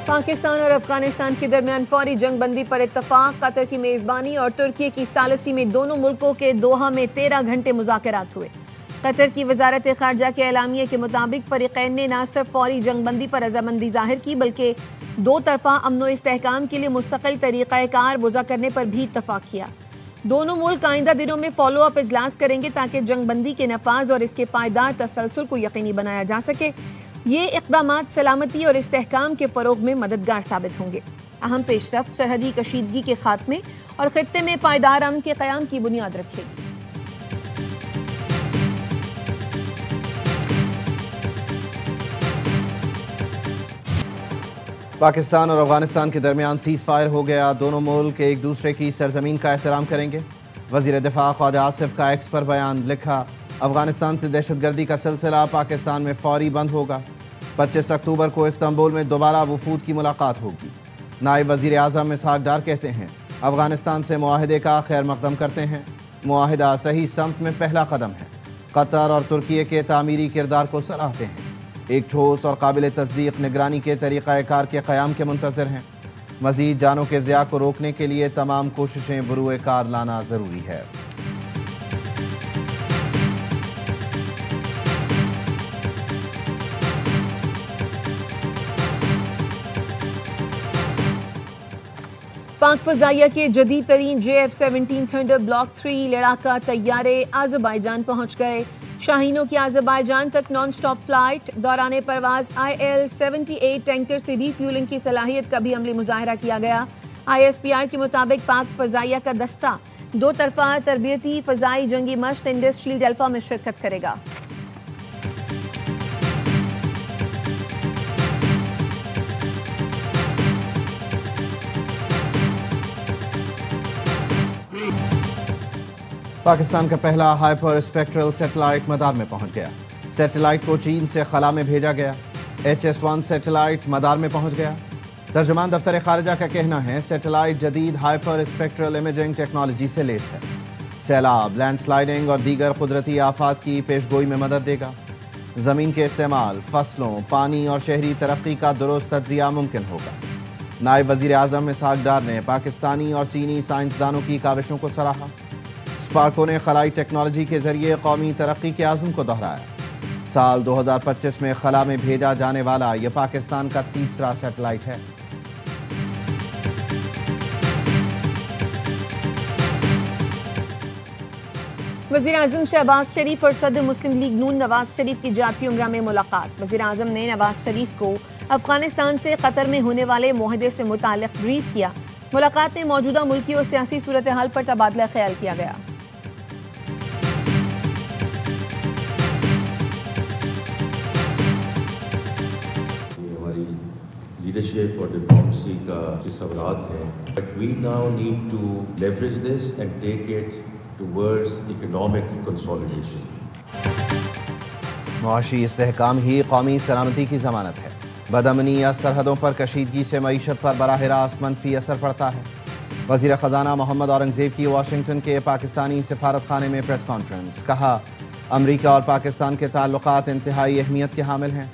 پاکستان اور افغانستان کے درمیان فوری جنگ بندی پر اتفاق، قطر کی میزبانی اور ترکی کی ثالثی میں دونوں ملکوں کے دوحہ میں 13 گھنٹے مذاکرات ہوئے۔ قطر کی وزارت خارجہ کے اعلامیے کے مطابق فریقین نے نہ صرف فوری جنگ بندی پر رضامندی ظاہر کی بلکہ دو طرفہ امن و استحکام کے لیے مستقل طریقہ کار وضع کرنے پر بھی اتفاق کیا۔ دونوں ملک آئندہ دنوں میں فالو اپ اجلاس کریں گے تاکہ جنگ بندی کے نفاذ اور اس کے پائیدار تسلسل کو یقینی بنایا جا سکے۔ یہ اقدامات سلامتی اور استحکام کے فروغ میں مددگار ثابت ہوں گے۔ اہم پیش رفت سرحدی کشیدگی کے خاتمے اور خطے میں پائیدار امن کے قیام کی بنیاد رکھے گی۔ پاکستان اور افغانستان کے درمیان سیز فائر ہو گیا، دونوں ملک ایک دوسرے کی سرزمین کا احترام کریں گے۔ وزیر دفاع خواجہ آصف کا ایکس پر بیان، لکھا افغانستان سے دہشت گردی کا سلسلہ پاکستان میں فوری بند ہوگا۔ 25 اکتوبر کو استنبول میں دوبارہ وفود کی ملاقات ہوگی۔ نائب وزیر اعظم اسحاق ڈار کہتے ہیں افغانستان سے معاہدے کا خیر مقدم کرتے ہیں، معاہدہ صحیح سمت میں پہلا قدم ہے۔ قطر اور ترکیے کے تعمیری کردار کو سراہتے ہیں، ایک ٹھوس اور قابل تصدیق نگرانی کے طریقہ کار کے قیام کے منتظر ہیں۔ مزید جانوں کے ضیاع کو روکنے کے لیے تمام کوششیں بروئے کار لانا ضروری ہے۔ پاک فضائیہ کے جدید ترین JF-17 تھنڈر بلاک 3 لڑاکا طیارے آذربائیجان پہنچ گئے۔ شاہینوں کی آذربائیجان تک نان سٹاپ فلائٹ دوران پرواز IL-78 ٹینکر سے ری فیولنگ کی صلاحیت کا بھی عملی مظاہرہ کیا گیا۔ ISPR کے مطابق پاک فضائیہ کا دستہ دو طرفہ تربیتی فضائی جنگی مشق انڈس شیلڈ الفا میں شرکت کرے گا۔ پاکستان کا پہلا ہائپر اسپیکٹرل سیٹلائٹ مدار میں پہنچ گیا۔ سیٹلائٹ کو چین سے خلا میں بھیجا گیا۔ HS-1 سیٹلائٹ مدار میں پہنچ گیا۔ ترجمان دفتر خارجہ کا کہنا ہے سیٹلائٹ جدید ہائپر اسپیکٹرل امیجنگ ٹیکنالوجی سے لیس ہے، سیلاب، لینڈ سلائڈنگ اور دیگر قدرتی آفات کی پیشگوئی میں مدد دے گا۔ زمین کے استعمال، فصلوں، پانی اور شہری ترقی کا درست تجزیہ ممکن ہوگا۔ نائب وزیر اعظم اسحاق ڈار نے پاکستانی اور چینی سائنسدانوں کی کاوشوں کو سراہا۔ اسپارکو نے خلائی ٹیکنالوجی کے ذریعے قومی ترقی کے عزم کو دہرایا۔ سال 2025 میں خلا میں بھیجا جانے والا یہ پاکستان کا تیسرا سیٹلائٹ ہے۔ وزیر اعظم شہباز شریف اور صدر مسلم لیگ نون نواز شریف کی جاتی عمرہ میں ملاقات۔ وزیر اعظم نے نواز شریف کو افغانستان سے قطر میں ہونے والے معاہدے سے متعلق بریف کیا۔ ملاقات میں موجودہ ملکی اور سیاسی صورتحال پر تبادلہ خیال کیا گیا۔ لیڈرشپ اور ڈپلومیسی کا جو سوالات ہیں، but we now need to leverage this and take it towards economic consolidation. معاشی استحکام ہی قومی سلامتی کی ضمانت ہے۔ بدامنی یا سرحدوں پر کشیدگی سے معیشت پر براہ راست منفی اثر پڑتا ہے۔ وزیر خزانہ محمد اورنگزیب کی واشنگٹن کے پاکستانی سفارت خانے میں پریس کانفرنس، کہا امریکہ اور پاکستان کے تعلقات انتہائی اہمیت کے حامل ہیں۔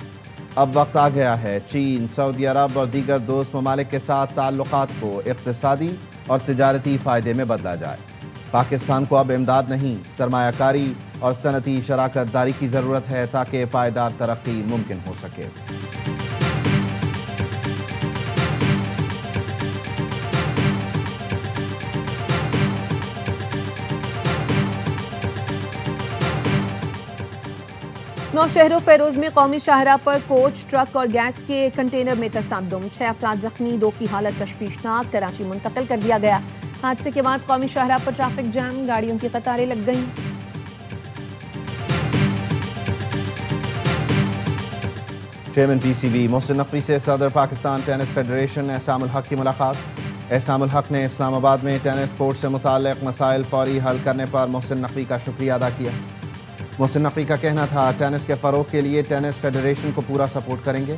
اب وقت آ گیا ہے چین، سعودی عرب اور دیگر دوست ممالک کے ساتھ تعلقات کو اقتصادی اور تجارتی فائدے میں بدلا جائے۔ پاکستان کو اب امداد نہیں، سرمایہ کاری اور صنعتی شراکت داری کی ضرورت ہے تاکہ پائیدار ترقی ممکن ہو سکے۔ نوشہر و فیروز میں قومی شاہراہ پر کوچ، ٹرک اور گیس کے کنٹینر میں تصادم، 6 افراد زخمی، 2 کی حالت تشویشناک، کراچی منتقل کر دیا گیا۔ حادثے کے بعد قومی شاہراہ پر ٹریفک جام، گاڑیوں کی قطاریں لگ گئیں۔ چیئرمین PCB محسن نقوی سے صدر پاکستان ٹینس فیڈریشن احسام الحق کی ملاقات۔ احسام الحق نے اسلام آباد میں ٹینس کورٹ سے متعلق مسائل فوری حل کرنے پر محسن نقوی کا شکریہ ادا کیا۔ محسن نقوی کا کہنا تھا ٹینس کے فروغ کے لیے ٹینس فیڈریشن کو پورا سپورٹ کریں گے۔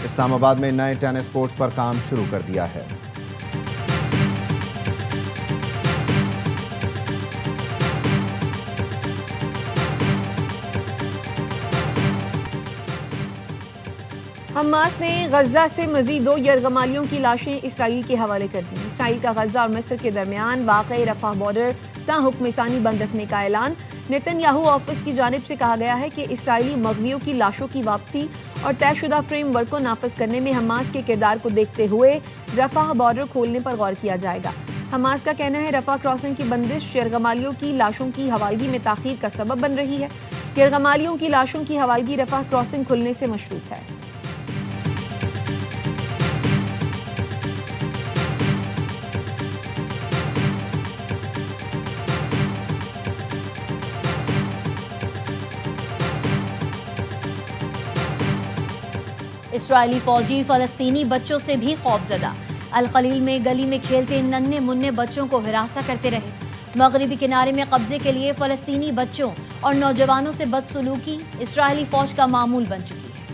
اسلام آباد میں نئے ٹینس کورٹس پر کام شروع کر دیا ہے۔ حماس نے غزہ سے مزید 2 یرغمالیوں کی لاشیں اسرائیل کے حوالے کر دیں۔ اسرائیل کا غزہ اور مصر کے درمیان واقع رفح بارڈر تا حکم ثانی بند رکھنے کا اعلان۔ نیتن یاہو آفس کی جانب سے کہا گیا ہے کہ اسرائیلی مغویوں کی لاشوں کی واپسی اور طے شدہ فریم ورک کو نافذ کرنے میں حماس کے کردار کو دیکھتے ہوئے رفح بارڈر کھولنے پر غور کیا جائے گا۔ حماس کا کہنا ہے رفح کراسنگ کی بندش یرغمالیوں کی لاشوں کی حوالگی میں تاخیر کا سبب بن رہی ہے۔ یرغمالیوں کی لاشوں کی حوالگی رفح کراسنگ کھلنے سے مشروط ہے۔ اسرائیلی فوجی فلسطینی بچوں سے بھی خوفزدہ۔ الخلیل میں گلی میں کھیلتے ننھے منھے بچوں کو ہراساں کرتے رہے۔ مغربی کنارے میں قبضے کے لیے فلسطینی بچوں اور نوجوانوں سے بدسلوکی اسرائیلی فوج کا معمول بن چکی ہے۔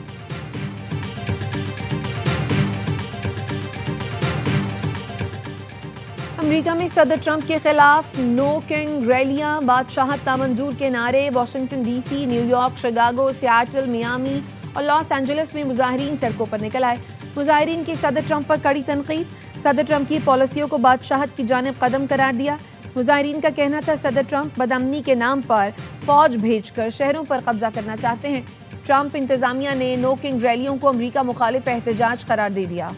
امریکہ میں صدر ٹرمپ کے خلاف نو کنگ ریلیاں، بادشاہت نامنظور کے نعرے، Washington D C, New York, Chicago, Seattle, Miami اور لاس اینجلس میں مظاہرین سڑکوں پر نکل آئے۔ مظاہرین کی صدر ٹرمپ پر کڑی تنقید، صدر ٹرمپ کی پالیسیوں کو بادشاہت کی جانب قدم قرار دیا۔ مظاہرین کا کہنا تھا صدر ٹرمپ بدامنی کے نام پر فوج بھیج کر شہروں پر قبضہ کرنا چاہتے ہیں۔ ٹرمپ انتظامیہ نے نو کنگ ریلیوں کو امریکہ مخالف احتجاج قرار دے دیا۔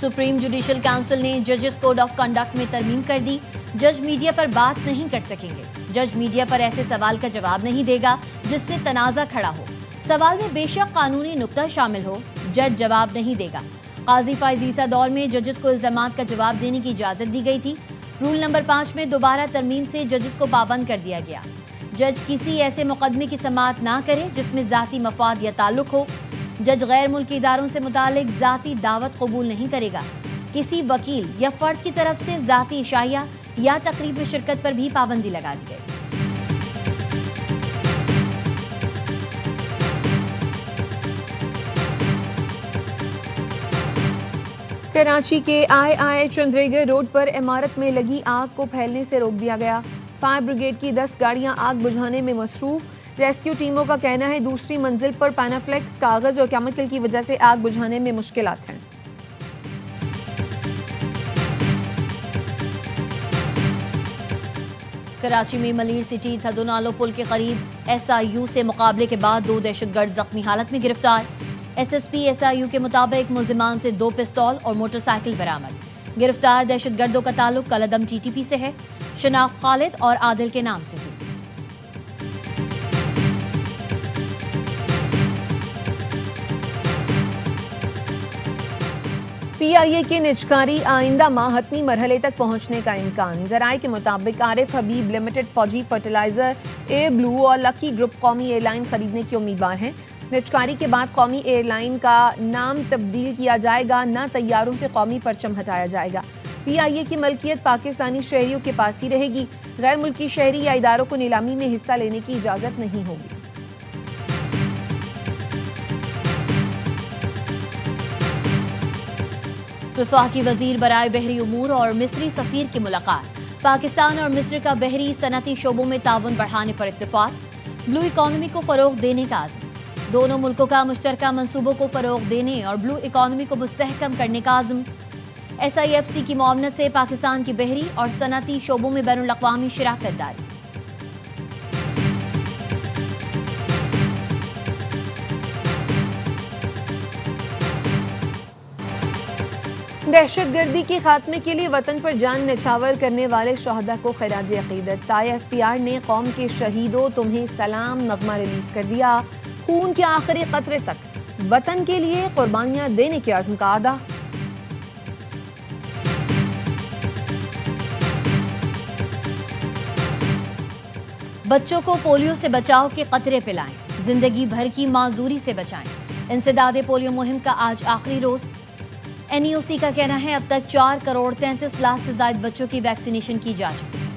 سپریم جوڈیشل کونسل نے ججز کوڈ آف کنڈکٹ میں ترمیم کر دی۔ جج میڈیا پر بات نہیں کر سکیں گے۔ جج میڈیا پر ایسے سوال کا جواب نہیں دے گا جس سے تنازع کھڑا ہو۔ سوال میں بے شک قانونی نقطہ شامل ہو، جج جواب نہیں دے گا۔ قاضی فائز عیسیٰ دور میں ججز کو الزامات کا جواب دینے کی اجازت دی گئی تھی۔ رول نمبر 5 میں دوبارہ ترمیم سے ججز کو پابند کر دیا گیا۔ جج کسی ایسے مقدمے کی سماعت نہ کرے جس میں ذاتی مفاد یا تعلق ہو۔ جج غیر ملکی اداروں سے متعلق ذاتی دعوت قبول نہیں کرے گا۔ کسی وکیل یا فرد کی طرف سے ذاتی اشاعیہ یا تقریب میں شرکت پر بھی پابندی لگا دی گئی۔ کراچی کے آئی چندریگر روڈ پر عمارت میں لگی آگ کو پھیلنے سے روک دیا گیا۔ فائر بریگیڈ کی 10 گاڑیاں آگ بجھانے میں مصروف۔ ریسکیو ٹیموں کا کہنا ہے دوسری منزل پر پینافلیکس، کاغذ اور کیمیکل کی وجہ سے آگ بجھانے میں مشکلات ہیں۔ کراچی میں ملیر سٹی تھدونالو پل کے قریب ایس آئی یو سے مقابلے کے بعد 2 دہشت گرد زخمی حالت میں گرفتار۔ S S P S I you کے مطابق ملزمان سے 2 پستول اور موٹر سائیکل برآمد۔ گرفتار دہشت گردوں کا تعلق کلدم ٹی ٹی پی سے ہے۔ شناخت خالد اور عادل کے نام سے ہوئی۔ پی آئی اے کے نجکاری آئندہ ماہ حتمی مرحلے تک پہنچنے کا امکان۔ ذرائع کے مطابق عارف حبیب لمیٹڈ فوجی فرٹیلائزر ایئر بلو اور لکی گروپ قومی ایئر لائن خریدنے کے امیدوار ہیں۔ نجکاری کے بعد قومی ایئر لائن کا نام تبدیل کیا جائے گا، نہ طیاروں سے قومی پرچم ہٹایا جائے گا۔ پی آئی اے کی ملکیت پاکستانی شہریوں کے پاس ہی رہے گی۔ غیر ملکی شہری یا اداروں کو نیلامی میں حصہ لینے کی اجازت نہیں ہوگی۔ وفاقی وزیر برائے بحری امور اور مصری سفیر کی ملاقات۔ پاکستان اور مصر کا بحری صنعتی شعبوں میں تعاون بڑھانے پر اتفاق۔ بلو اکانومی کو فروغ دینے کا عزم۔ دونوں ملکوں کا مشترکہ منصوبوں کو فروغ دینے اور بلو اکانومی کو مستحکم کرنے کا عزم۔ ایس آئی ایف سی کی معاونت سے پاکستان کی بحری اور صنعتی شعبوں میں بین الاقوامی شراکت داری۔ دہشت گردی کے خاتمے کے لیے وطن پر جان نچھاور کرنے والے شہداء کو خراج عقیدت۔ ایس پی آر نے قوم کے شہیدوں تمہیں سلام نغمہ ریلیز کر دیا۔ خون کے آخری قطرے تک وطن کے لیے قربانیاں دینے کے عزم کا اعادہ۔ بچوں کو پولیو سے بچاؤ کے قطرے پلائیں، زندگی بھر کی معذوری سے بچائیں۔ انسداد پولیو مہم کا آج آخری روز۔ این ای او سی کا کہنا ہے اب تک 4,33,00,000 سے زائد بچوں کی ویکسینیشن کی جا چکی ہے۔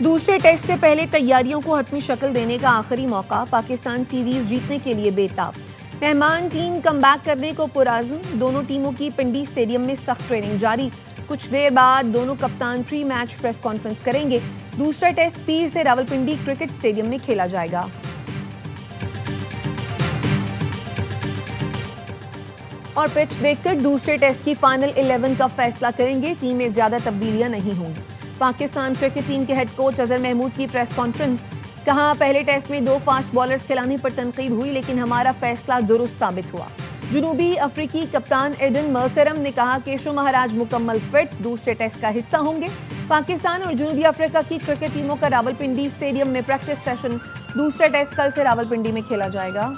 دوسرے ٹیسٹ سے پہلے تیاریوں کو حتمی شکل دینے کا آخری موقع۔ پاکستان سیریز جیتنے کے لیے بے تاب۔ مہمان ٹیم کم بیک کرنے کو پرعزم۔ دونوں ٹیموں کی پنڈی اسٹیڈیم میں سخت ٹریننگ جاری۔ کچھ دیر بعد دونوں کپتان پری میچ پریس کانفرنس کریں گے. دوسرا ٹیسٹ پیر سے راولپنڈی کرکٹ اسٹیڈیم میں کھیلا جائے گا. اور پچ دیکھ کر دوسرے ٹیسٹ کی فائنل 11 کا فیصلہ کریں گے. ٹیم میں زیادہ تبدیلیاں نہیں ہوں گی. پاکستان کرکٹ ٹیم کے ہیڈ کوچ اظہر محمود کی پریس کانفرنس. کہا پہلے ٹیسٹ میں 2 فاسٹ بالرز کھلانے پر تنقید ہوئی لیکن ہمارا فیصلہ درست ثابت ہوا. جنوبی افریقی کپتان ایڈن مرکرم نے کہا کہ شو مہاراج مکمل فٹ دوسرے ٹیسٹ کا حصہ ہوں گے. پاکستان اور جنوبی افریقہ کی کرکٹ ٹیموں کا راولپنڈی اسٹیڈیم میں پریکٹس سیشن. دوسرا ٹیسٹ کل سے راولپنڈی میں کھیلا جائے گا.